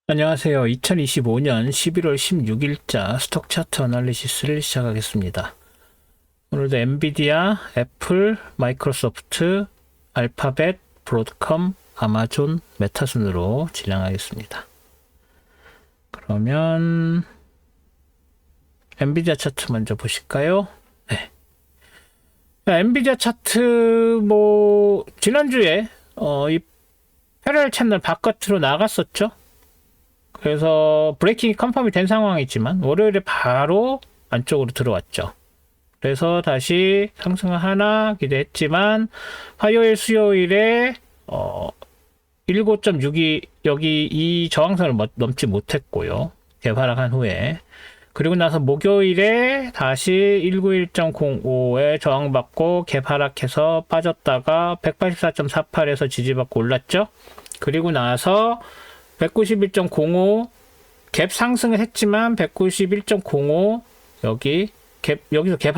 안녕하세요. 2025년 11월 16일자 스톡 차트 어널리시스를 시작하겠습니다. 오늘도 엔비디아, 애플, 마이크로소프트, 알파벳, 브로드컴, 아마존, 메타 순으로 진행하겠습니다. 그러면 엔비디아 차트 먼저 보실까요? 네. 엔비디아 차트 지난주에 이 패럴 채널 바깥으로 나갔었죠. 그래서 브레이킹이 컨펌이 된 상황이지만 월요일에 바로 안쪽으로 들어왔죠. 그래서 다시 상승을 하나 기대했지만 화요일 수요일에 19.62 여기 이 저항선을 넘지 못했고요. 개파락한 후에 그리고 나서 목요일에 다시 191.05에 저항받고 개파락해서 빠졌다가 184.48에서 지지받고 올랐죠. 그리고 나서 191.05 갭 상승을 했지만 191.05 여기서 갭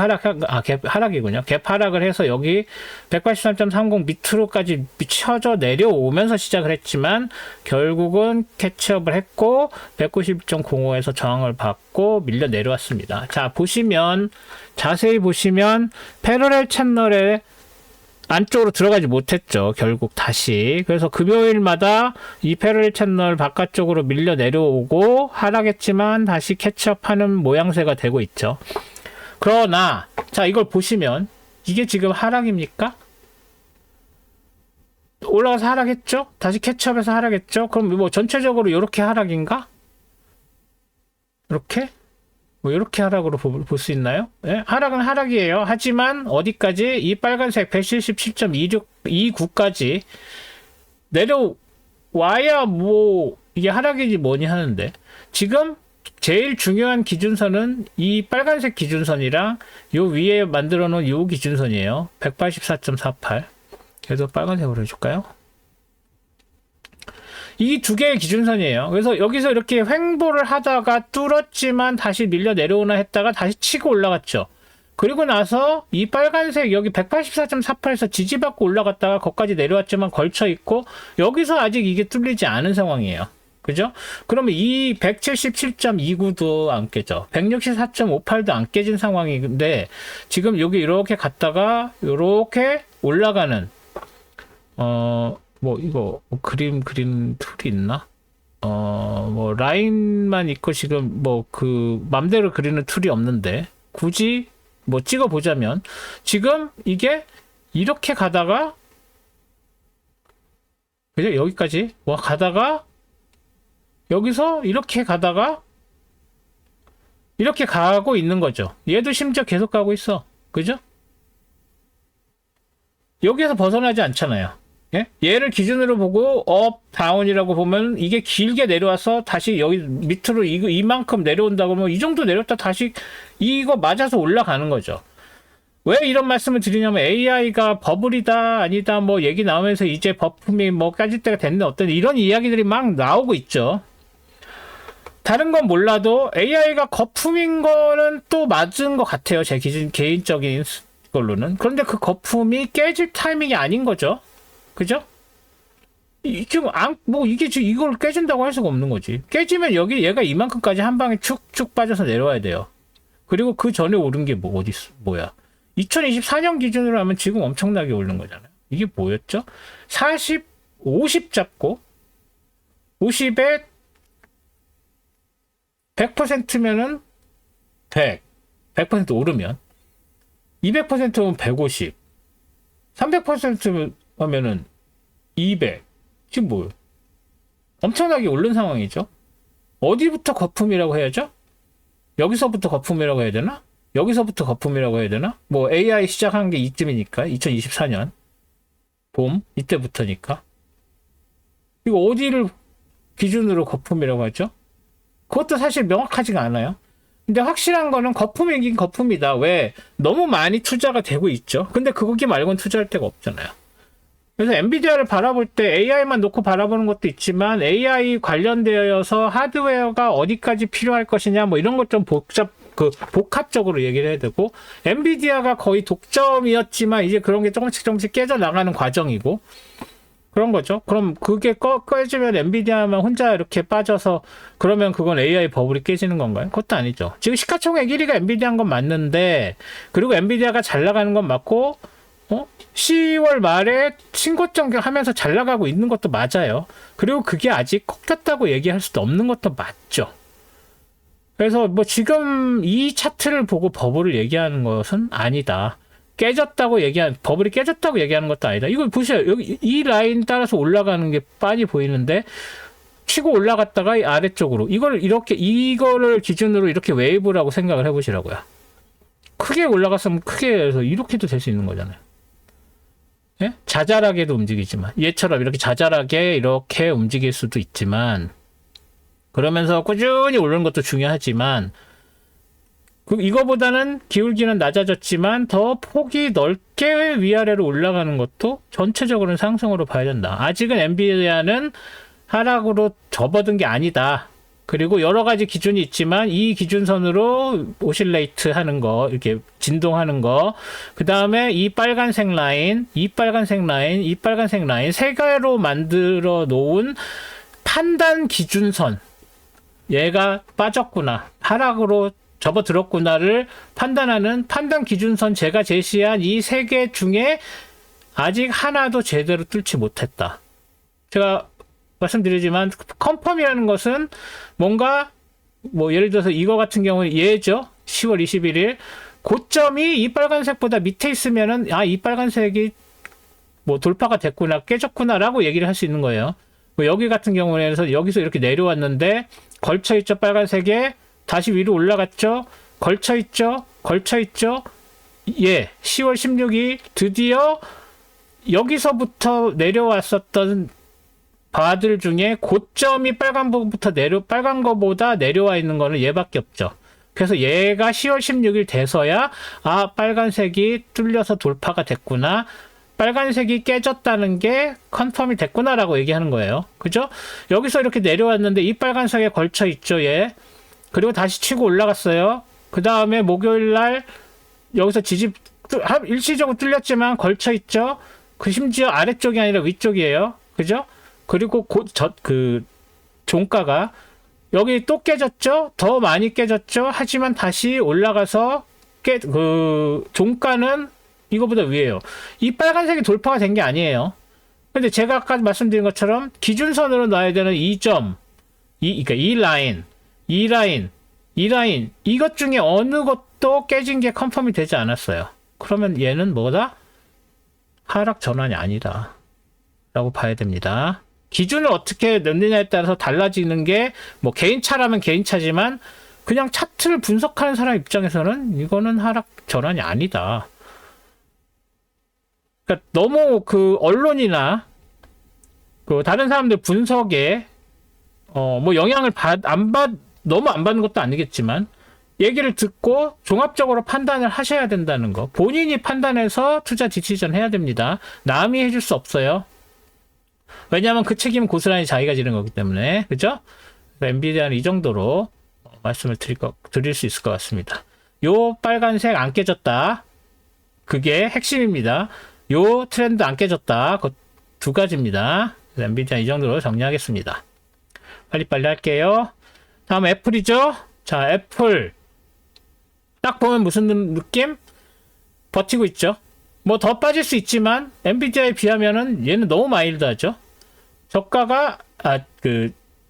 하락이군요. 갭 하락을 해서 여기 183.30 밑으로까지 쳐져 내려오면서 시작을 했지만 결국은 캐치업을 했고 191.05에서 저항을 받고 밀려 내려왔습니다. 자, 자세히 보시면 패러렐 채널에 안쪽으로 들어가지 못했죠. 결국 다시. 그래서 금요일마다 이 패러렐 채널 바깥쪽으로 밀려 내려오고 하락했지만 다시 캐치업하는 모양새가 되고 있죠. 그러나 자, 이걸 보시면 이게 지금 하락입니까? 올라가서 하락했죠? 다시 캐치업해서 하락했죠? 그럼 전체적으로 이렇게 하락인가? 이렇게? 이렇게 하락으로 볼 수 있나요? 네? 하락은 하락이에요. 하지만 어디까지? 이 빨간색 177.29까지 내려와야 이게 하락이지 뭐니 하는데 지금 제일 중요한 기준선은 이 빨간색 기준선이랑 요 위에 만들어 놓은 요 기준선이에요. 184.48. 그래서 빨간색으로 해줄까요? 이 두 개의 기준선이에요. 그래서 여기서 이렇게 횡보를 하다가 뚫었지만 다시 밀려 내려오나 했다가 다시 치고 올라갔죠. 그리고 나서 이 빨간색 여기 184.48에서 지지받고 올라갔다가 거기까지 내려왔지만 걸쳐 있고 여기서 아직 이게 뚫리지 않은 상황이에요. 그죠? 그러면 이 177.29도 안 깨져. 164.58도 안 깨진 상황인데 지금 여기 이렇게 갔다가 이렇게 올라가는 이거 그림 툴이 있나? 라인만 있고 지금 맘대로 그리는 툴이 없는데 굳이 찍어 보자면 지금 이게 이렇게 가다가 그죠? 여기까지 가다가 여기서 이렇게 가다가 이렇게 가고 있는 거죠. 얘도 심지어 계속 가고 있어. 그죠? 여기에서 벗어나지 않잖아요. 예? 얘를 기준으로 보고 업, 다운이라고 보면 이게 길게 내려와서 다시 여기 밑으로 이만큼 내려온다 그러면 이 정도 내렸다 다시 이거 맞아서 올라가는 거죠. 왜 이런 말씀을 드리냐면 AI가 버블이다 아니다 얘기 나오면서 이제 버품이 까질 때가 됐네 어떤 이런 이야기들이 막 나오고 있죠. 다른 건 몰라도 AI가 거품인 거는 또 맞은 것 같아요. 제 개인적인 걸로는. 그런데 그 거품이 깨질 타이밍이 아닌 거죠. 그죠? 지금 이게 지금 이걸 깨진다고 할 수가 없는 거지. 깨지면 얘가 이만큼까지 한 방에 축축 빠져서 내려와야 돼요. 그리고 그 전에 오른 게 뭐야? 2024년 기준으로 하면 지금 엄청나게 오른 거잖아요. 이게 뭐였죠? 50 잡고 50에 100%면은 100% 오르면 200%면 150 300% 하면은 200 지금 엄청나게 오른 상황이죠. 어디부터 거품이라고 해야죠? 여기서부터 거품이라고 해야 되나? 여기서부터 거품이라고 해야 되나? AI 시작한 게 이쯤이니까 2024년 봄 이때부터니까 이거 어디를 기준으로 거품이라고 하죠? 그것도 사실 명확하지가 않아요. 근데 확실한 거는 거품이긴 거품이다. 왜? 너무 많이 투자가 되고 있죠. 근데 거기 말고는 투자할 데가 없잖아요. 그래서 엔비디아를 바라볼 때 AI만 놓고 바라보는 것도 있지만 AI 관련되어서 하드웨어가 어디까지 필요할 것이냐 이런 것 좀 복합적으로 얘기를 해야 되고 엔비디아가 거의 독점이었지만 이제 그런 게 조금씩 깨져 나가는 과정이고 그런 거죠. 그럼 그게 꺼지면 엔비디아만 혼자 이렇게 빠져서 그러면 그건 AI 버블이 깨지는 건가요? 그것도 아니죠. 지금 시가총액 1위가 엔비디아인 건 맞는데 그리고 엔비디아가 잘 나가는 건 맞고 10월 말에 신고점 하면서 잘 나가고 있는 것도 맞아요. 그리고 그게 아직 꺾였다고 얘기할 수도 없는 것도 맞죠. 그래서 뭐 지금 이 차트를 보고 버블을 얘기하는 것은 아니다. 버블이 깨졌다고 얘기하는 것도 아니다. 이걸 보세요. 여기 이 라인 따라서 올라가는 게 빤히 보이는데 치고 올라갔다가 아래쪽으로 이거를 기준으로 이렇게 웨이브라고 생각을 해보시라고요. 크게 올라갔으면 크게 해서 이렇게도 될 수 있는 거잖아요. 예? 자잘하게도 움직이지만 얘처럼 이렇게 자잘하게 이렇게 움직일 수도 있지만 그러면서 꾸준히 오르는 것도 중요하지만 이거보다는 기울기는 낮아졌지만 더 폭이 넓게 위아래로 올라가는 것도 전체적으로는 상승으로 봐야 된다. 아직은 엔비디아는 하락으로 접어든 게 아니다. 그리고 여러 가지 기준이 있지만 이 기준선으로 오실레이트 하는 거, 이렇게 진동하는 거, 그 다음에 이 빨간색 라인 세 개로 만들어 놓은 판단 기준선, 얘가 빠졌구나, 하락으로 접어들었구나를 판단하는 판단 기준선, 제가 제시한 이 세 개 중에 아직 하나도 제대로 뚫지 못했다. 제가 말씀드리지만 컨펌이라는 것은 뭔가 뭐 예를 들어서 이거 같은 경우는 얘죠. 10월 21일 고점이 이 빨간색보다 밑에 있으면은 이 빨간색이 뭐 돌파가 됐구나, 깨졌구나라고 얘기를 할 수 있는 거예요. 뭐 여기 같은 경우에는 여기서 이렇게 내려왔는데 걸쳐있죠. 빨간색에 다시 위로 올라갔죠. 걸쳐있죠. 예, 10월 16일 드디어 여기서부터 내려왔었던 바들 중에 고점이 빨간 거보다 내려와 있는 거는 얘밖에 없죠. 그래서 얘가 10월 16일 돼서야 빨간색이 뚫려서 돌파가 됐구나, 빨간색이 깨졌다는 게 컨펌이 됐구나라고 얘기하는 거예요. 그죠? 여기서 이렇게 내려왔는데 이 빨간색에 걸쳐 있죠, 얘. 그리고 다시 치고 올라갔어요. 그 다음에 목요일날 여기서 일시적으로 뚫렸지만 걸쳐 있죠. 심지어 아래쪽이 아니라 위쪽이에요. 그죠? 그리고 종가가 여기 또 깨졌죠? 더 많이 깨졌죠? 하지만 다시 올라가서 종가는 이거보다 위에요. 이 빨간색이 돌파가 된 게 아니에요. 근데 제가 아까 말씀드린 것처럼 기준선으로 놔야 되는 그러니까 이 라인, 이것 중에 어느 것도 깨진 게 컨펌이 되지 않았어요. 그러면 얘는 뭐다? 하락 전환이 아니다 라고 봐야 됩니다. 기준을 어떻게 넣느냐에 따라서 달라지는 게 뭐 개인차라면 개인차지만 그냥 차트를 분석하는 사람 입장에서는 이거는 하락 전환이 아니다. 그러니까 너무 언론이나 다른 사람들 분석에 뭐 영향을 너무 안 받는 것도 아니겠지만 얘기를 듣고 종합적으로 판단을 하셔야 된다는 거. 본인이 판단해서 투자 디시전 해야 됩니다. 남이 해줄 수 없어요. 왜냐하면 그 책임은 고스란히 자기가 지는 거기 때문에. 그죠? 엔비디아는 이 정도로 말씀을 드릴 수 있을 것 같습니다. 요 빨간색 안 깨졌다. 그게 핵심입니다. 요 트렌드 안 깨졌다. 그 두 가지입니다. 엔비디아 이 정도로 정리하겠습니다. 빨리빨리 할게요. 다음 애플이죠. 자, 애플 딱 보면 무슨 느낌? 버티고 있죠. 뭐 더 빠질 수 있지만 엔비디아에 비하면은 얘는 너무 마일드하죠. 저가가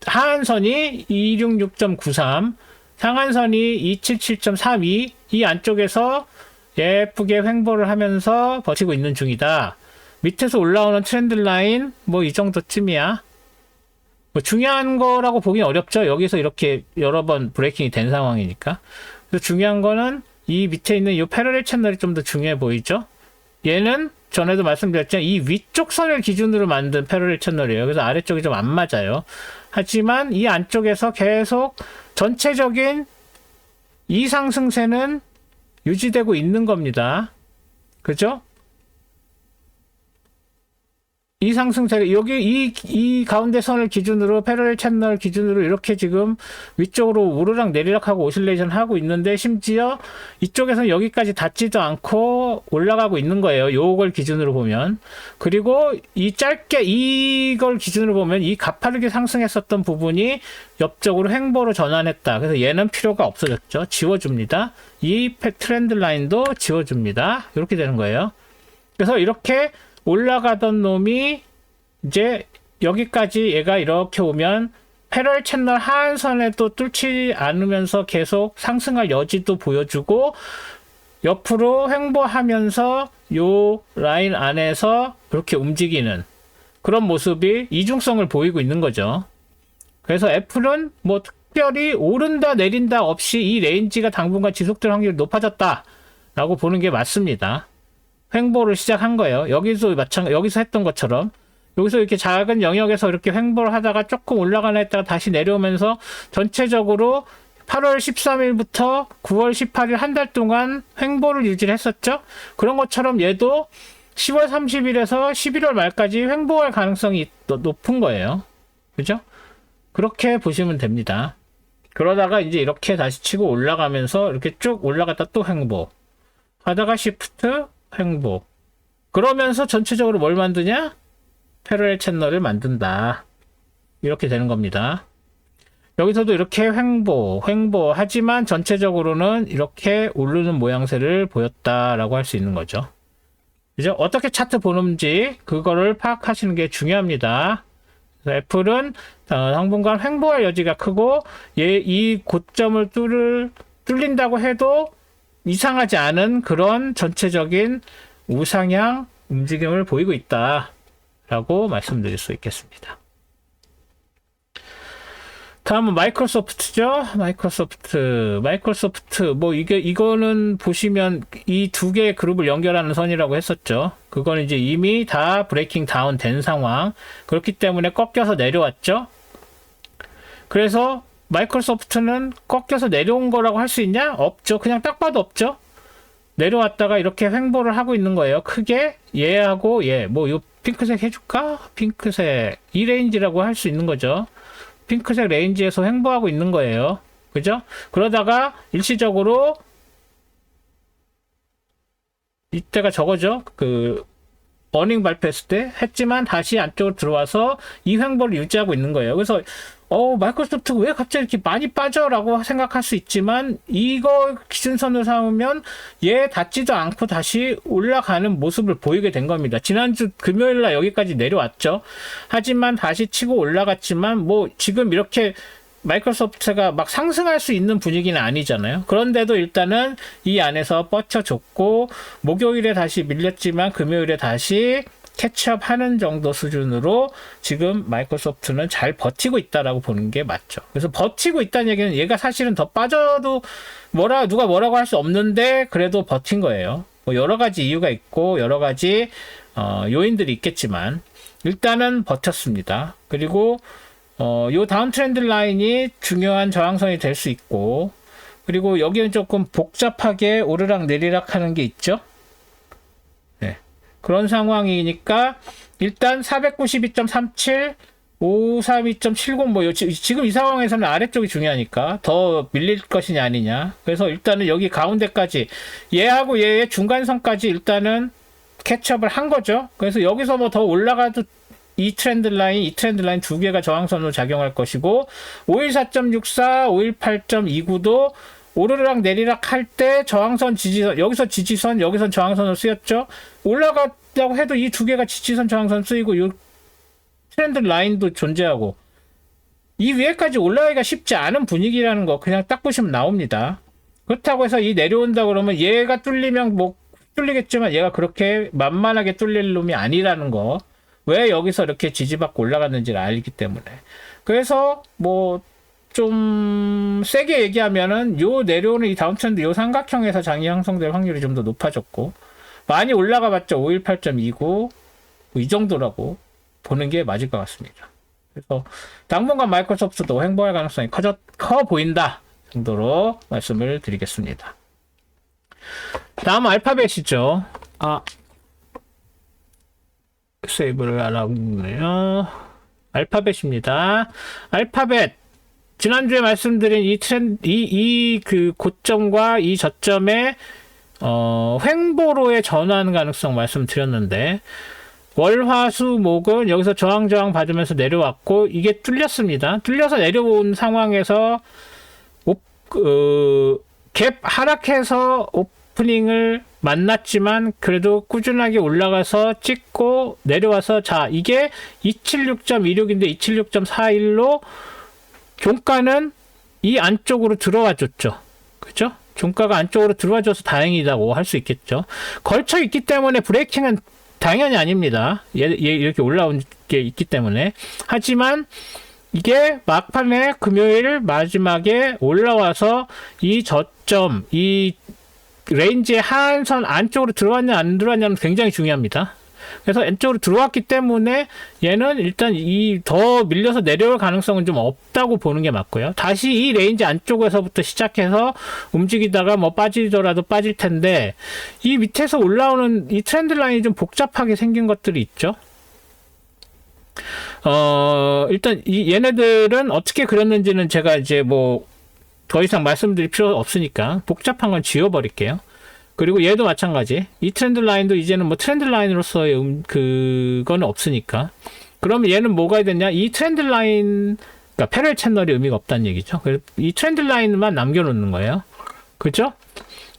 하한선이 266.93, 상한선이 277.32, 이 안쪽에서 예쁘게 횡보를 하면서 버티고 있는 중이다. 밑에서 올라오는 트렌드 라인 뭐 이 정도쯤이야. 뭐 중요한 거라고 보긴 어렵죠. 여기서 이렇게 여러 번 브레이킹이 된 상황이니까. 그래서 중요한 거는 이 밑에 있는 이 패러렐 채널이 좀 더 중요해 보이죠. 얘는 전에도 말씀드렸지만 이 위쪽 선을 기준으로 만든 패러렐 채널이에요. 그래서 아래쪽이 좀 안 맞아요. 하지만 이 안쪽에서 계속 전체적인 이 상승세는 유지되고 있는 겁니다. 그죠? 이 상승세 여기 이 가운데 선을 기준으로 패러렐 채널 기준으로 이렇게 지금 위쪽으로 오르락 내리락하고 오실레이션 하고 있는데 심지어 이쪽에서는 여기까지 닿지도 않고 올라가고 있는 거예요. 요걸 기준으로 보면. 그리고 이 짧게 이걸 기준으로 보면 이 가파르게 상승했었던 부분이 옆쪽으로 횡보로 전환했다. 그래서 얘는 필요가 없어졌죠. 지워줍니다. 이 트렌드 라인도 지워줍니다. 이렇게 되는 거예요. 그래서 이렇게 올라가던 놈이 이제 여기까지 얘가 이렇게 오면 패럴 채널 하한선에도 뚫지 않으면서 계속 상승할 여지도 보여주고 옆으로 횡보하면서 요 라인 안에서 이렇게 움직이는 그런 모습이 이중성을 보이고 있는 거죠. 그래서 애플은 뭐 특별히 오른다 내린다 없이 이 레인지가 당분간 지속될 확률이 높아졌다 라고 보는 게 맞습니다. 횡보를 시작한 거예요. 여기서 여기서 했던 것처럼 여기서 이렇게 작은 영역에서 이렇게 횡보를 하다가 조금 올라가나 했다가 다시 내려오면서 전체적으로 8월 13일부터 9월 18일 한 달 동안 횡보를 유지를 했었죠. 그런 것처럼 얘도 10월 30일에서 11월 말까지 횡보할 가능성이 높은 거예요. 그죠? 그렇게 보시면 됩니다. 그러다가 이제 이렇게 다시 치고 올라가면서 이렇게 쭉 올라갔다 또 횡보 하다가 시프트 횡보. 그러면서 전체적으로 뭘 만드냐? 패러렐 채널을 만든다. 이렇게 되는 겁니다. 여기서도 이렇게 횡보 하지만 전체적으로는 이렇게 오르는 모양새를 보였다라고 할 수 있는 거죠. 그죠? 어떻게 차트 보는지 그거를 파악하시는 게 중요합니다. 그래서 애플은 당분간 횡보할 여지가 크고 이 고점을 뚫린다고 해도 이상하지 않은 그런 전체적인 우상향 움직임을 보이고 있다 라고 말씀드릴 수 있겠습니다. 다음은 마이크로소프트죠. 마이크로소프트 뭐 이거는 보시면 이 두 개의 그룹을 연결하는 선이라고 했었죠. 그건 이제 이미 다 브레이킹 다운 된 상황. 그렇기 때문에 꺾여서 내려왔죠. 그래서 마이크로소프트는 꺾여서 내려온 거라고 할 수 있냐? 없죠. 그냥 딱 봐도 없죠. 내려왔다가 이렇게 횡보를 하고 있는 거예요. 크게 얘하고 얘, 뭐 요 핑크색 해줄까? 핑크색 이 레인지라고 할 수 있는 거죠. 핑크색 레인지에서 횡보하고 있는 거예요. 그죠? 그러다가 일시적으로 이때가 저거죠. 그 어닝 발표했을 때 했지만 다시 안쪽으로 들어와서 이 횡보를 유지하고 있는 거예요. 그래서 마이크로소프트가 왜 갑자기 이렇게 많이 빠져라고 생각할 수 있지만 이거 기준선을 삼으면 얘 닿지도 않고 다시 올라가는 모습을 보이게 된 겁니다. 지난주 금요일날 여기까지 내려왔죠. 하지만 다시 치고 올라갔지만 뭐 지금 이렇게 마이크로소프트가 막 상승할 수 있는 분위기는 아니잖아요. 그런데도 일단은 이 안에서 뻗쳐줬고 목요일에 다시 밀렸지만 금요일에 다시 캐치업 하는 정도 수준으로 지금 마이크로소프트는 잘 버티고 있다라고 보는 게 맞죠. 그래서 버티고 있다는 얘기는 얘가 사실은 더 빠져도 누가 뭐라고 할 수 없는데 그래도 버틴 거예요. 뭐 여러 가지 이유가 있고 여러 가지 요인들이 있겠지만 일단은 버텼습니다. 그리고 요 다운 트렌드 라인이 중요한 저항선이 될 수 있고 그리고 여기는 조금 복잡하게 오르락 내리락 하는 게 있죠. 그런 상황이니까 일단 492.37 532.70 뭐 지금 이 상황에서는 아래쪽이 중요하니까 더 밀릴 것이냐 아니냐. 그래서 일단은 여기 가운데까지 얘하고 얘의 중간선까지 일단은 캐치업을 한 거죠. 그래서 여기서 뭐 더 올라가도 이 트렌드 라인 두 개가 저항선으로 작용할 것이고 514.64 518.29도 오르락 내리락 할 때 저항선 지지선 여기서 지지선 여기선 저항선으로 쓰였죠. 올라갔다고 해도 이 두 개가 지지선 저항선 쓰이고 이 트렌드 라인도 존재하고 이 위에까지 올라가기가 쉽지 않은 분위기라는 거 그냥 딱 보시면 나옵니다. 그렇다고 해서 이 내려온다 그러면 얘가 뚫리면 뭐 뚫리겠지만 얘가 그렇게 만만하게 뚫릴 놈이 아니라는 거. 왜 여기서 이렇게 지지받고 올라갔는지를 알기 때문에. 그래서 뭐 좀 세게 얘기하면은 요 내려오는 이 다운트렌드 요 삼각형에서 장이 형성될 확률이 좀 더 높아졌고 많이 올라가 봤자 518.29 뭐 이 정도라고 보는 게 맞을 것 같습니다. 그래서 당분간 마이크로소프트도 횡보할 가능성이 커 보인다 정도로 말씀을 드리겠습니다. 다음 알파벳이죠. 세이브를 알아보네요. 알파벳입니다. 알파벳. 지난주에 말씀드린 이 트렌드, 그 고점과 이 저점의, 횡보로의 전환 가능성 말씀드렸는데, 월, 화, 수, 목은 여기서 저항 받으면서 내려왔고, 이게 뚫렸습니다. 뚫려서 내려온 상황에서, 갭 하락해서 오프닝을 만났지만, 그래도 꾸준하게 올라가서 찍고 내려와서, 자, 이게 276.26인데 276.41로 종가는 이 안쪽으로 들어와 줬죠. 그죠? 종가가 안쪽으로 들어와 줘서 다행이다고 할 수 있겠죠. 걸쳐 있기 때문에 브레이킹은 당연히 아닙니다. 얘 이렇게 올라온 게 있기 때문에. 하지만 이게 막판에 금요일 마지막에 올라와서 이 저점, 이 레인지의 하한선 안쪽으로 들어왔냐 안 들어왔냐는 굉장히 중요합니다. 그래서 안쪽으로 들어왔기 때문에 얘는 일단 더 밀려서 내려올 가능성은 좀 없다고 보는 게 맞고요. 다시 이 레인지 안쪽에서부터 시작해서 움직이다가 뭐 빠지더라도 빠질 텐데, 이 밑에서 올라오는 이 트렌드 라인이 좀 복잡하게 생긴 것들이 있죠. 일단 얘네들은 어떻게 그렸는지는 제가 이제 뭐 더 이상 말씀드릴 필요 없으니까 복잡한 건 지워버릴게요. 그리고 얘도 마찬가지. 이 트렌드 라인도 이제는 뭐 트렌드 라인으로서의 그거는 없으니까. 그러면 얘는 뭐가 됐냐? 이 트렌드 라인, 그러니까 패럴 채널이 의미가 없다는 얘기죠. 그래서 이 트렌드 라인만 남겨놓는 거예요. 그죠?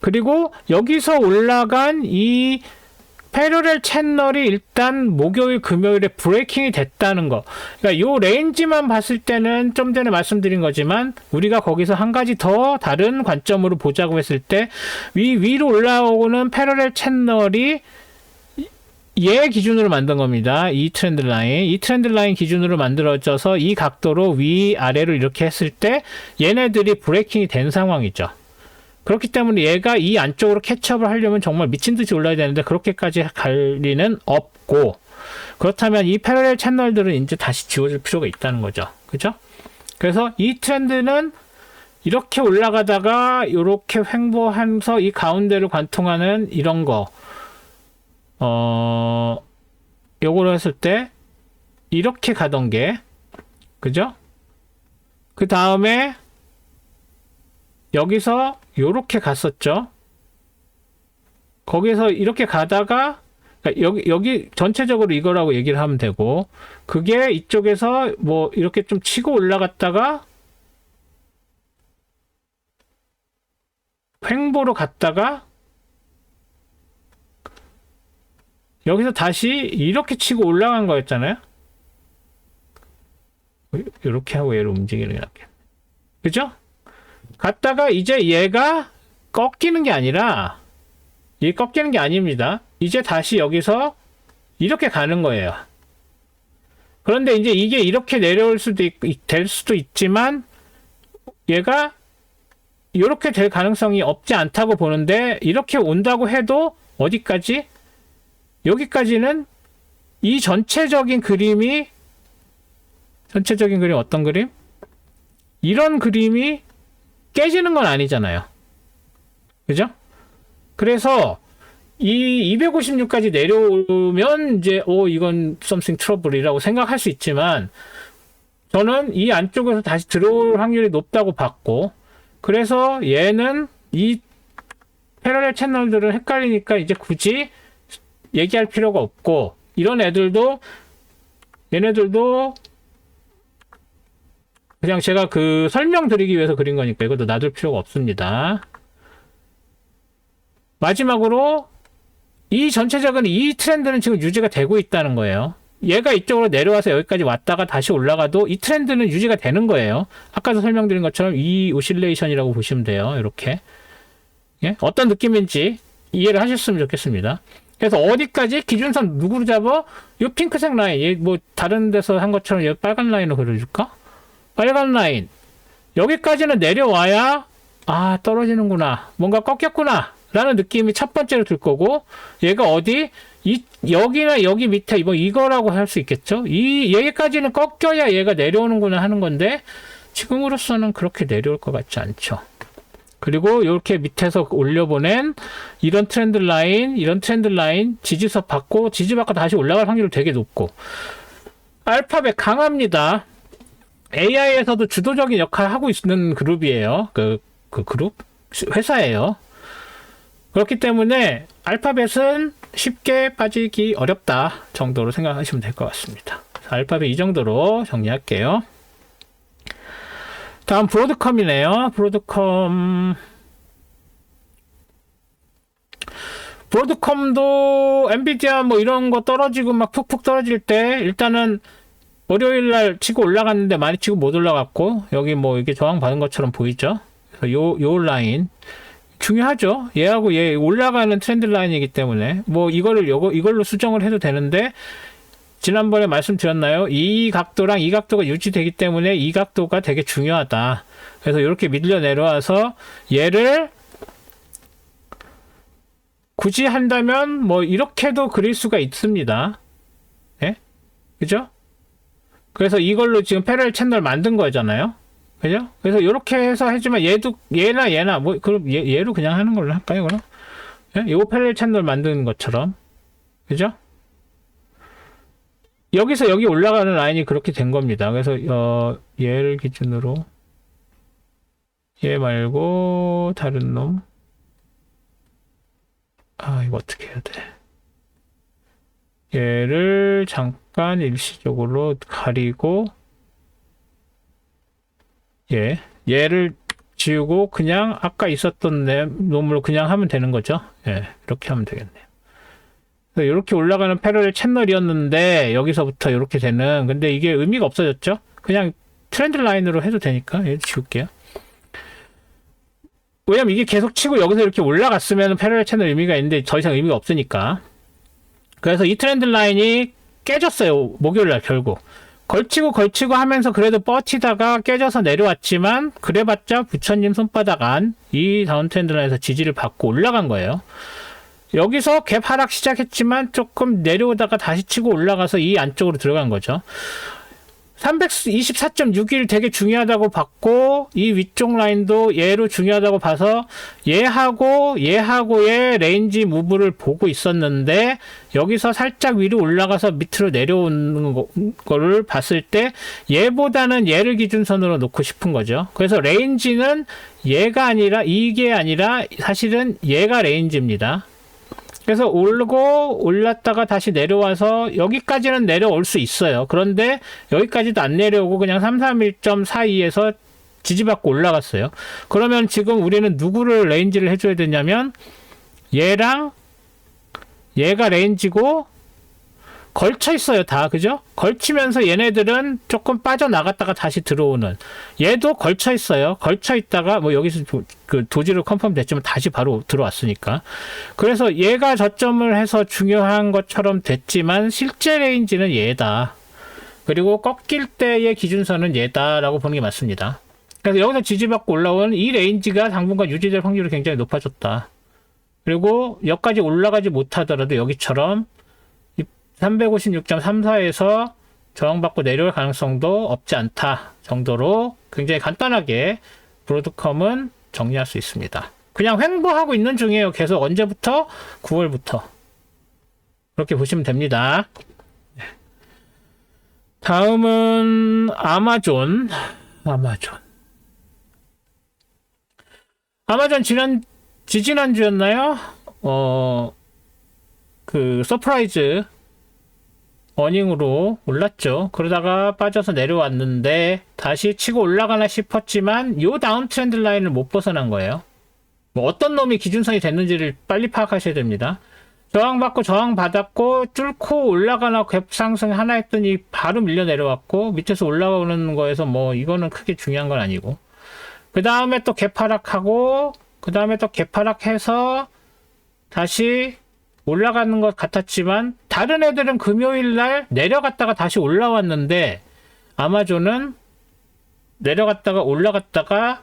그리고 여기서 올라간 이 패러렐 채널이 일단 목요일, 금요일에 브레이킹이 됐다는 거. 그러니까 요 레인지만 봤을 때는 좀 전에 말씀드린 거지만, 우리가 거기서 한 가지 더 다른 관점으로 보자고 했을 때, 위로 올라오는 패러렐 채널이 얘 기준으로 만든 겁니다. 이 트렌드 라인 기준으로 만들어져서 이 각도로 위아래로 이렇게 했을 때 얘네들이 브레이킹이 된 상황이죠. 그렇기 때문에 얘가 이 안쪽으로 캐치업을 하려면 정말 미친듯이 올라야 되는데 그렇게까지 갈 리는 없고, 그렇다면 이 패러렐 채널들은 이제 다시 지워줄 필요가 있다는 거죠. 그죠? 그래서 이 트렌드는 이렇게 올라가다가 이렇게 횡보하면서 이 가운데를 관통하는 이런 거, 요거를 했을 때 이렇게 가던 게, 그죠? 그 다음에 여기서 요렇게 갔었죠. 거기서 이렇게 가다가, 그러니까 여기 전체적으로 이거라고 얘기를 하면 되고, 그게 이쪽에서 뭐 이렇게 좀 치고 올라갔다가 횡보로 갔다가 여기서 다시 이렇게 치고 올라간 거였잖아요. 이렇게 하고 얘를 움직이는 게 낫겠네. 그죠? 갔다가 이제 얘가 꺾이는 게 아니라, 얘 꺾이는 게 아닙니다. 이제 다시 여기서 이렇게 가는 거예요. 그런데 이제 이게 이렇게 내려올 수도 될 수도 있지만, 얘가 이렇게 될 가능성이 없지 않다고 보는데, 이렇게 온다고 해도 어디까지? 여기까지는 이 전체적인 그림이, 어떤 그림? 이런 그림이 깨지는 건 아니잖아요. 그죠? 그래서 이 256까지 내려오면 이제 이건 something trouble이라고 생각할 수 있지만, 저는 이 안쪽에서 다시 들어올 확률이 높다고 봤고, 그래서 얘는 이 패러렐 채널들은 헷갈리니까 이제 굳이 얘기할 필요가 없고, 이런 얘네들도 그냥 제가 그 설명드리기 위해서 그린 거니까 이것도 놔둘 필요가 없습니다. 마지막으로 이 전체적인 이 트렌드는 지금 유지가 되고 있다는 거예요. 얘가 이쪽으로 내려와서 여기까지 왔다가 다시 올라가도 이 트렌드는 유지가 되는 거예요. 아까도 설명드린 것처럼 이 오실레이션이라고 보시면 돼요. 이렇게. 예? 어떤 느낌인지 이해를 하셨으면 좋겠습니다. 그래서 어디까지 기준선 누구로 잡아? 이 핑크색 라인, 얘 뭐 다른 데서 한 것처럼 여기 빨간 라인으로 그려줄까? 빨간 라인. 여기까지는 내려와야, 아, 떨어지는구나. 뭔가 꺾였구나. 라는 느낌이 첫 번째로 들 거고, 얘가 어디? 여기나 여기 밑에, 뭐 이거라고 할 수 있겠죠? 여기까지는 꺾여야 얘가 내려오는구나 하는 건데, 지금으로서는 그렇게 내려올 것 같지 않죠. 그리고 이렇게 밑에서 올려보낸 이런 트렌드 라인 지지선 받고 다시 올라갈 확률이 되게 높고, 알파벳 강합니다. AI에서도 주도적인 역할을 하고 있는 그룹이에요. 그 그룹? 회사예요. 그렇기 때문에 알파벳은 쉽게 빠지기 어렵다 정도로 생각하시면 될 것 같습니다. 알파벳 이 정도로 정리할게요. 다음 브로드컴이네요. 브로드컴도 엔비디아 뭐 이런 거 떨어지고 막 푹푹 떨어질 때 일단은 월요일 날 치고 올라갔는데 많이 치고 못 올라갔고, 여기 뭐 이게 저항 받은 것처럼 보이죠? 그래서 요 라인 중요하죠. 얘하고 얘 올라가는 트렌드 라인이기 때문에 뭐 이걸로 수정을 해도 되는데, 지난번에 말씀드렸나요? 이 각도랑 이 각도가 유지되기 때문에 이 각도가 되게 중요하다. 그래서 이렇게 밀려 내려와서 얘를 굳이 한다면 뭐 이렇게도 그릴 수가 있습니다. 예? 그죠? 그래서 이걸로 지금 패러렐 채널 만든 거잖아요. 그죠? 그래서 이렇게 해서 해주면 얘나 뭐 그럼 얘로 그냥 하는 걸로 할까요? 그럼? 예? 이거 패러렐 채널 만드는 것처럼. 그죠? 여기서 여기 올라가는 라인이 그렇게 된 겁니다. 그래서 얘를 기준으로 얘 말고 다른 놈, 이거 어떻게 해야 돼? 얘를 잠깐 일시적으로 가리고 얘를 지우고 그냥 아까 있었던 놈으로 그냥 하면 되는 거죠. 예, 이렇게 하면 되겠네요. 이렇게 올라가는 패러렐 채널이었는데 여기서부터 이렇게 되는, 근데 이게 의미가 없어졌죠. 그냥 트렌드 라인으로 해도 되니까 얘 지울게요. 왜냐면 이게 계속 치고 여기서 이렇게 올라갔으면 패러렐 채널 의미가 있는데 더 이상 의미가 없으니까. 그래서 이 트렌드 라인이 깨졌어요. 목요일날 결국 걸치고 하면서 그래도 버티다가 깨져서 내려왔지만, 그래봤자 부처님 손바닥 안 이 다운 트렌드 라인에서 지지를 받고 올라간 거예요. 여기서 갭 하락 시작했지만 조금 내려오다가 다시 치고 올라가서 이 안쪽으로 들어간 거죠. 324.61 되게 중요하다고 봤고, 이 위쪽 라인도 얘로 중요하다고 봐서 얘하고의 레인지 무브를 보고 있었는데, 여기서 살짝 위로 올라가서 밑으로 내려오는 거를 봤을 때 얘보다는 얘를 기준선으로 놓고 싶은 거죠. 그래서 레인지는 얘가 아니라, 이게 아니라 사실은 얘가 레인지입니다. 그래서 오르고 올랐다가 다시 내려와서 여기까지는 내려올 수 있어요. 그런데 여기까지도 안 내려오고 그냥 331.42에서 지지받고 올라갔어요. 그러면 지금 우리는 누구를 레인지를 해줘야 되냐면, 얘랑 얘가 레인지고 걸쳐 있어요. 다. 그죠? 걸치면서 얘네들은 조금 빠져나갔다가 다시 들어오는, 얘도 걸쳐 있어요. 걸쳐 있다가 뭐 여기서 그 도지로 컨펌 됐지만 다시 바로 들어왔으니까. 그래서 얘가 저점을 해서 중요한 것처럼 됐지만 실제 레인지는 얘다. 그리고 꺾일 때의 기준선은 얘다라고 보는 게 맞습니다. 그래서 여기서 지지받고 올라온 이 레인지가 당분간 유지될 확률이 굉장히 높아졌다. 그리고 여기까지 올라가지 못하더라도 여기처럼 356.34에서 저항받고 내려올 가능성도 없지 않다 정도로 굉장히 간단하게 브로드컴은 정리할 수 있습니다. 그냥 횡보하고 있는 중이에요. 계속 언제부터? 9월부터. 그렇게 보시면 됩니다. 다음은 아마존 지지난주였나요? 그 서프라이즈 어닝으로 올랐죠. 그러다가 빠져서 내려왔는데 다시 치고 올라가나 싶었지만 요 다운 트렌드 라인을 못 벗어난 거예요. 뭐 어떤 놈이 기준선이 됐는지를 빨리 파악하셔야 됩니다. 저항받고 저항받았고 뚫고 올라가나 갭 상승 하나 했더니 바로 밀려 내려왔고, 밑에서 올라오는 거에서 뭐 이거는 크게 중요한 건 아니고, 그 다음에 또 갭 하락하고 그 다음에 또 갭 하락해서 다시 올라가는 것 같았지만, 다른 애들은 금요일날 내려갔다가 다시 올라왔는데 아마존은 내려갔다가 올라갔다가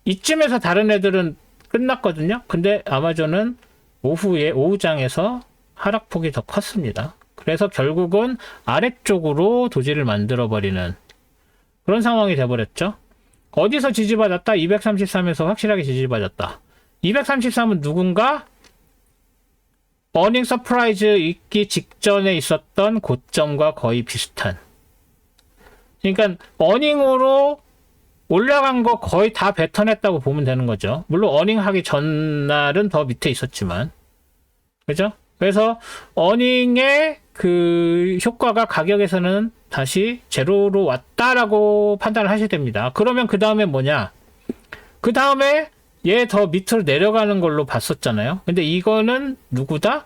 이쯤에서 다른 애들은 끝났거든요. 근데 아마존은 오후장에서 하락폭이 더 컸습니다. 그래서 결국은 아래쪽으로 도지를 만들어 버리는 그런 상황이 돼버렸죠. 어디서 지지받았다? 233에서 확실하게 지지받았다. 233은 누군가? 어닝 서프라이즈 있기 직전에 있었던 고점과 거의 비슷한. 그러니까 어닝으로 올라간 거 거의 다 뱉어냈다고 보면 되는 거죠. 물론 어닝 하기 전날은 더 밑에 있었지만. 그죠? 그래서 어닝의 그 효과가 가격에서는 다시 제로로 왔다라고 판단을 하셔야 됩니다. 그러면 그 다음에 뭐냐? 그 다음에 얘 더 밑으로 내려가는 걸로 봤었잖아요. 근데 이거는 누구다?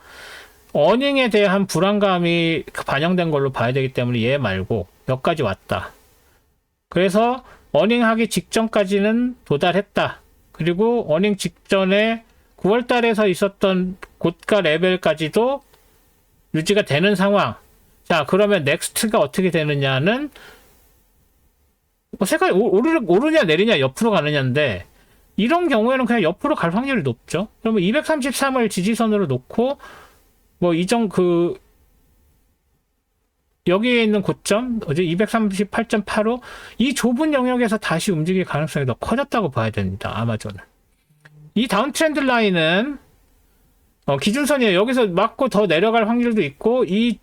어닝에 대한 불안감이 반영된 걸로 봐야 되기 때문에 얘 말고 여기까지 왔다. 그래서 어닝 하기 직전까지는 도달했다. 그리고 어닝 직전에 9월 달에서 있었던 고가 레벨까지도 유지가 되는 상황. 자, 그러면 넥스트가 어떻게 되느냐는 뭐 색깔이 오르냐 내리냐 옆으로 가느냐인데 이런 경우에는 그냥 옆으로 갈 확률이 높죠. 그러면 233을 지지선으로 놓고 뭐 이정 그 여기에 있는 고점 어제 238.85 이 좁은 영역에서 다시 움직일 가능성이 더 커졌다고 봐야 됩니다. 아마존은. 이 다운 트렌드 라인은 기준선이에요. 여기서 맞고 더 내려갈 확률도 있고 이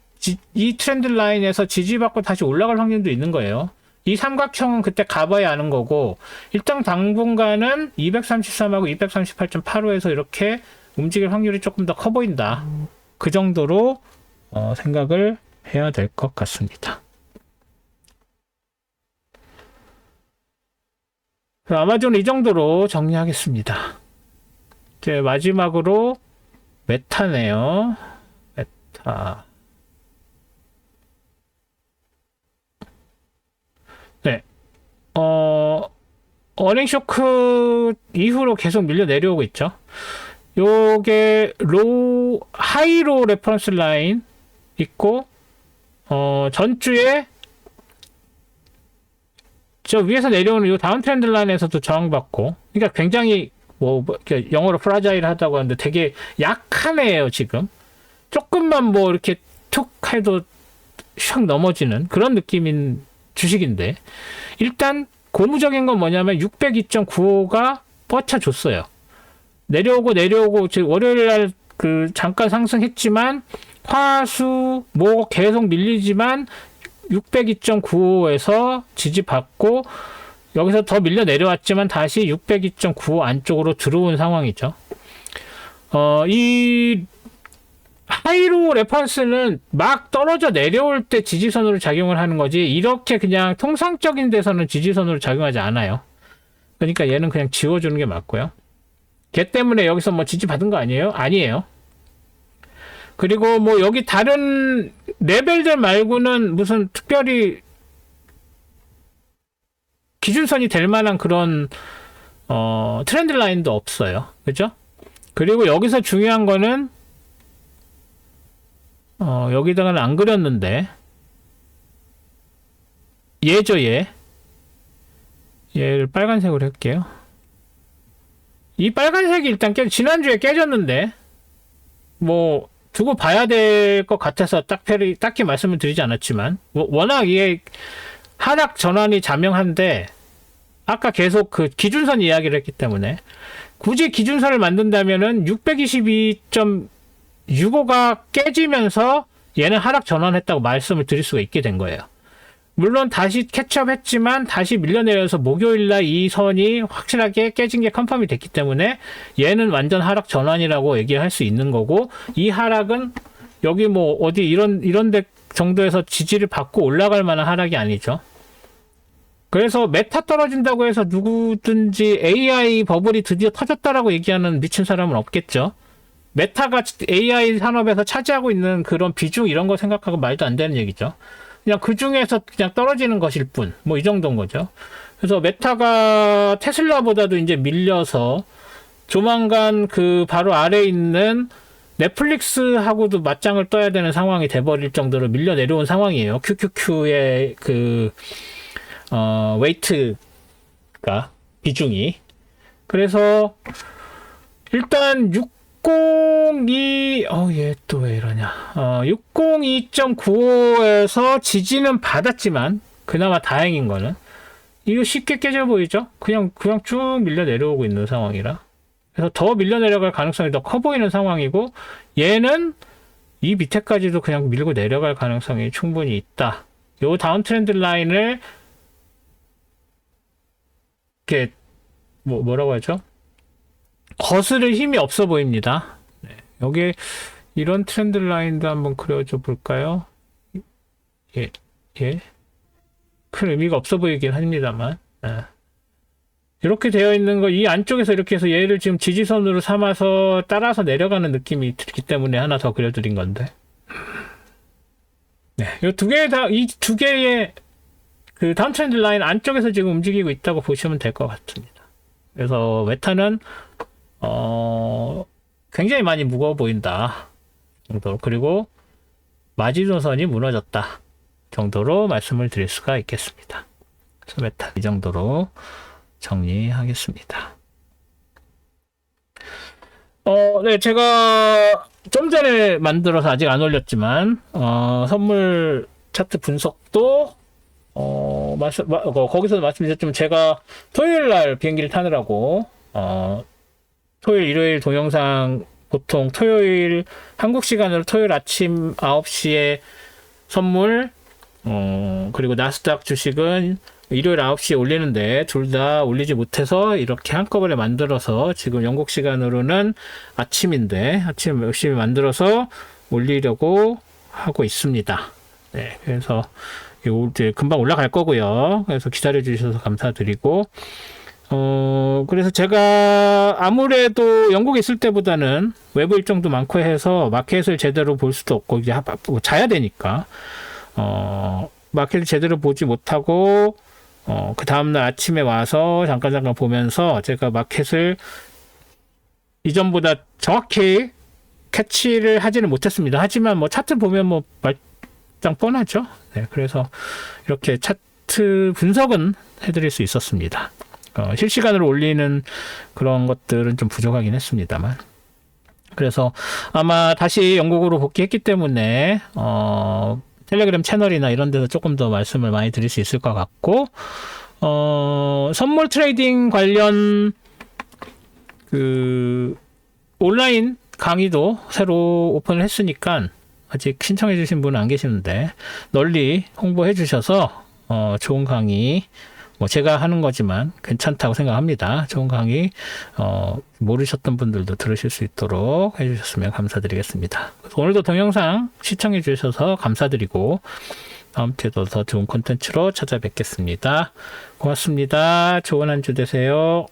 트렌드 라인에서 지지받고 다시 올라갈 확률도 있는 거예요. 이 삼각형은 그때 가봐야 아는 거고 일단 당분간은 233하고 238.85에서 이렇게 움직일 확률이 조금 더 커 보인다. 그 정도로 생각을 해야 될 것 같습니다. 아마존 이 정도로 정리하겠습니다. 이제 마지막으로 메타네요. 메타. 네. 어닝 쇼크 이후로 계속 밀려 내려오고 있죠. 요게 하이로 레퍼런스 라인 있고, 전주에 저 위에서 내려오는 이 다운 트렌드 라인에서도 저항받고, 그러니까 굉장히 영어로 프라자일 하다고 하는데 되게 약한 애예요, 지금. 조금만 뭐 이렇게 툭 해도 샥 넘어지는 그런 느낌인 주식인데, 일단 고무적인 건 뭐냐면 602.95가 뻗쳐줬어요. 내려오고 월요일 날 그 잠깐 상승했지만 화수 뭐 계속 밀리지만 602.95에서 지지받고 여기서 더 밀려 내려왔지만 다시 602.95 안쪽으로 들어온 상황이죠. 이 하이로 레퍼런스는 막 떨어져 내려올 때 지지선으로 작용을 하는 거지 이렇게 그냥 통상적인 데서는 지지선으로 작용하지 않아요. 그러니까 얘는 그냥 지워주는 게 맞고요. 걔 때문에 여기서 뭐 지지받은 거 아니에요? 아니에요. 그리고 뭐 여기 다른 레벨들 말고는 무슨 특별히 기준선이 될 만한 그런 트렌드 라인도 없어요. 그죠? 그리고 여기서 중요한 거는 여기다가는 안 그렸는데 얘죠, 얘를 빨간색으로 할게요. 이 빨간색이 일단 지난주에 깨졌는데 뭐 두고 봐야 될 것 같아서 딱히 말씀을 드리지 않았지만 워낙 이게 하락 전환이 자명한데 아까 계속 그 기준선 이야기를 했기 때문에 굳이 기준선을 만든다면은 622.65가 깨지면서 얘는 하락 전환했다고 말씀을 드릴 수가 있게 된 거예요. 물론 다시 캐치업했지만 다시 밀려내려서 목요일날 이 선이 확실하게 깨진 게 컨펌이 됐기 때문에 얘는 완전 하락 전환이라고 얘기할 수 있는 거고 이 하락은 여기 뭐 어디 이런 데 정도에서 지지를 받고 올라갈 만한 하락이 아니죠. 그래서 메타 떨어진다고 해서 누구든지 AI 버블이 드디어 터졌다라고 얘기하는 미친 사람은 없겠죠. 메타가 AI 산업에서 차지하고 있는 그런 비중 이런 거 생각하고 말도 안 되는 얘기죠. 그냥 그 중에서 그냥 떨어지는 것일 뿐. 뭐 이 정도인 거죠. 그래서 메타가 테슬라보다도 이제 밀려서 조만간 그 바로 아래에 있는 넷플릭스하고도 맞짱을 떠야 되는 상황이 돼버릴 정도로 밀려 내려온 상황이에요. QQQ의 그, 웨이트가, 비중이. 그래서 일단 602, 얘 또 왜 이러냐. 602.95에서 지지는 받았지만, 그나마 다행인 거는, 이거 쉽게 깨져 보이죠? 그냥 쭉 밀려 내려오고 있는 상황이라. 그래서 더 밀려 내려갈 가능성이 더 커 보이는 상황이고, 얘는 이 밑에까지도 그냥 밀고 내려갈 가능성이 충분히 있다. 요 다운 트렌드 라인을 이렇게 뭐라고 하죠? 거스를 힘이 없어 보입니다. 네. 여기 이런 트렌드 라인도 한번 그려줘 볼까요? 예. 큰 의미가 없어 보이긴 합니다만. 네. 이렇게 되어 있는 거, 이 안쪽에서 이렇게 해서 얘를 지금 지지선으로 삼아서 따라서 내려가는 느낌이 들기 때문에 하나 더 그려드린 건데. 네. 이 두 개의 그 다운 트렌드 라인 안쪽에서 지금 움직이고 있다고 보시면 될 것 같습니다. 그래서 메타는, 굉장히 많이 무거워 보인다. 정도. 그리고 마지노선이 무너졌다. 정도로 말씀을 드릴 수가 있겠습니다. 그래서 메타 이 정도로 정리하겠습니다. 네, 제가 좀 전에 만들어서 아직 안 올렸지만, 선물 차트 분석도, 거기서도 말씀드렸지만, 제가 토요일 날 비행기를 타느라고, 토요일, 일요일 동영상, 보통 토요일, 한국 시간으로 토요일 아침 9시에 선물, 그리고 나스닥 주식은 일요일 9시에 올리는데 둘 다 올리지 못해서 이렇게 한꺼번에 만들어서 지금 영국 시간으로는 아침인데 아침 열심히 만들어서 올리려고 하고 있습니다. 네, 그래서 이제 금방 올라갈 거고요. 그래서 기다려 주셔서 감사드리고, 그래서 제가 아무래도 영국에 있을 때보다는 외부 일정도 많고 해서 마켓을 제대로 볼 수도 없고 이제 자야 되니까 마켓을 제대로 보지 못하고 그 다음날 아침에 와서 잠깐 보면서 제가 마켓을 이전보다 정확히 캐치를 하지는 못했습니다. 하지만 뭐 차트 보면 뭐 말짱 뻔하죠. 네, 그래서 이렇게 차트 분석은 해드릴 수 있었습니다. 실시간으로 올리는 그런 것들은 좀 부족하긴 했습니다만. 그래서 아마 다시 영국으로 복귀했기 때문에 텔레그램 채널이나 이런 데서 조금 더 말씀을 많이 드릴 수 있을 것 같고, 선물 트레이딩 관련 그 온라인 강의도 새로 오픈을 했으니까 아직 신청해 주신 분은 안 계시는데 널리 홍보해 주셔서 좋은 강의, 뭐 제가 하는 거지만 괜찮다고 생각합니다. 좋은 강의 모르셨던 분들도 들으실 수 있도록 해주셨으면 감사드리겠습니다. 오늘도 동영상 시청해 주셔서 감사드리고 다음 주에도 더 좋은 콘텐츠로 찾아뵙겠습니다. 고맙습니다. 좋은 한 주 되세요.